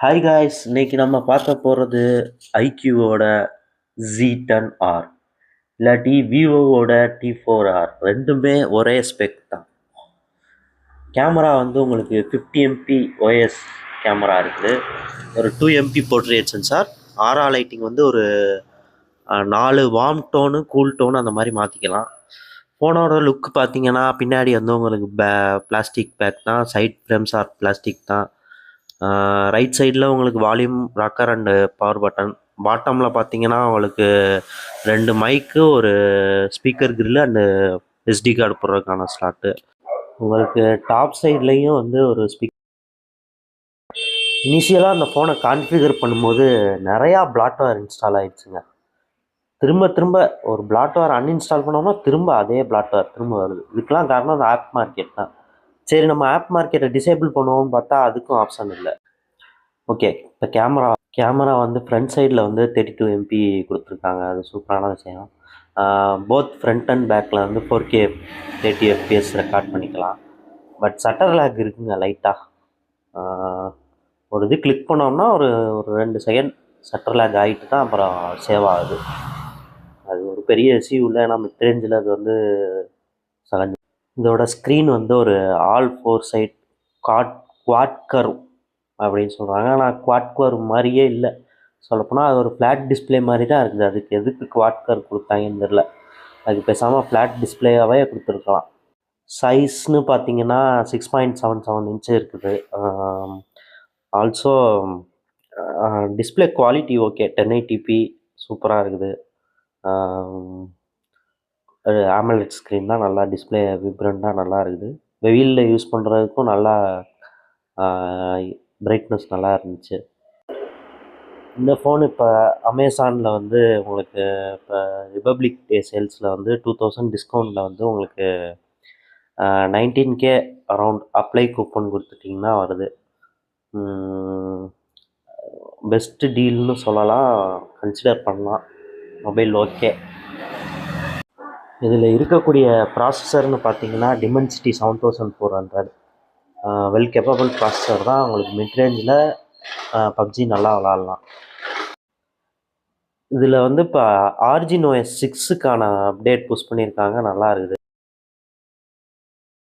Hi guys, இன்னைக்கு நம்ம பார்க்க போகிறது ஐக்யூவோட Z10R இல்லாட்டி விவோவோட T4R. ரெண்டுமே ஒரே ஸ்பெக் தான். கேமரா வந்து உங்களுக்கு 50 MP OS கேமரா இருக்குது. ஒரு 2 MP போர்ட்ரேட் சென்சார், ஆரா லைட்டிங் வந்து ஒரு 4 வார்ம் டோனு கூல் டோனு அந்த மாதிரி மாற்றிக்கலாம். ஃபோனோட லுக் பார்த்தீங்கன்னா பின்னாடி வந்து உங்களுக்கு பிளாஸ்டிக் பேக் தான், சைட் ஃப்ரேம்ஸ் ஆர் பிளாஸ்டிக் தான். ரைட் சைடில் உங்களுக்கு volume rocker and power button. பாட்டமில் பார்த்தீங்கன்னா உங்களுக்கு 2 மைக்கு, ஒரு speaker grill and SD card போடுறதுக்கான ஸ்லாட்டு. உங்களுக்கு டாப் சைட்லேயும் வந்து ஒரு இனிஷியலாக அந்த ஃபோனை கான்ஃபிகர் பண்ணும்போது நிறையா பிளாட்வேர் இன்ஸ்டால் ஆகிடுச்சுங்க. திரும்ப திரும்ப ஒரு பிளாட்வேர் அன்இன்ஸ்டால் பண்ணோம்னா திரும்ப அதே பிளாட்வேர் திரும்ப வருது. இதுக்கெலாம் காரணம் அந்த ஆப் மார்க்கெட் தான். சரி, நம்ம ஆப் மார்க்கெட்டை டிசேபிள் பண்ணுவோம்னு பார்த்தா அதுக்கும் ஆப்ஷன் இல்லை. ஓகே, இப்போ கேமரா வந்து ஃப்ரண்ட் சைடில் வந்து 32 MP கொடுத்துருக்காங்க. அது சூப்பரான விஷயம். போத் ஃப்ரண்ட் அண்ட் பேக்கில் வந்து 4K 30 FPS ரெக்கார்ட் பண்ணிக்கலாம். பட் சட்டர் லேக் இருக்குங்க லைட்டாக. ஒரு இது கிளிக் பண்ணோம்னா ஒரு ஒரு 2 செகண்ட் சட்டர் லேக் ஆகிட்டு தான் அப்புறம் சேவ் ஆகுது. அது ஒரு பெரிய இஷ்யூ இல்லை, ஏன்னா மிட் ரேஞ்சில் அது வந்து சகஞ்சு. இதோட ஸ்க்ரீன் வந்து ஒரு ஆல் 4 சைட் குவாட் கர்வ் அப்படின்னு சொல்கிறாங்க. ஆனால் குவாட் கர்வ் மாதிரியே இல்லை. சொல்லப்போனால் அது ஒரு ஃப்ளாட் டிஸ்பிளே மாதிரி தான் இருக்குது. அதுக்கு எதுக்கு குவாட் கர்வ் கொடுத்தாங்கன்னு தெரில. அதுக்கு பேசாமல் ஃப்ளாட் டிஸ்பிளேயாகவே கொடுத்துருக்கலாம். சைஸ்னு பார்த்தீங்கன்னா 6.77 இன்ச்சு இருக்குது. Also display quality okay, 1080p சூப்பராக இருக்குது. AMOLED ஸ்க்ரீன் தான், நல்லா டிஸ்பிளே விப்ரண்ட்டாக நல்லா இருக்குது. வெயிலில் யூஸ் பண்ணுறதுக்கும் நல்லா பிரைட்னஸ் நல்லா இருந்துச்சு. இந்த ஃபோன் இப்போ அமேசானில் வந்து உங்களுக்கு இப்போ ரிபப்ளிக் டே சேல்ஸில் வந்து 2000 டிஸ்கவுண்ட்டில் வந்து உங்களுக்கு 19K அரவுண்ட் அப்ளை கூப்பன் கொடுத்துட்டிங்கன்னா வருது. பெஸ்ட்டு டீல்னு சொல்லலாம், கன்சிடர் பண்ணலாம். Mobile okay. இதில் இருக்கக்கூடிய ப்ராசஸர்னு பார்த்தீங்கன்னா டிமென்சிட்டி 7400 வெல் கேப்பபிள் ப்ராசஸர் தான். உங்களுக்கு மிட்ரேஞ்சில் பப்ஜி நல்லா விளாட்லாம். இதில் வந்து இப்போ ஆர்ஜின் OS 6க்கான அப்டேட் புஷ் பண்ணியிருக்காங்க, நல்லா இருக்குது.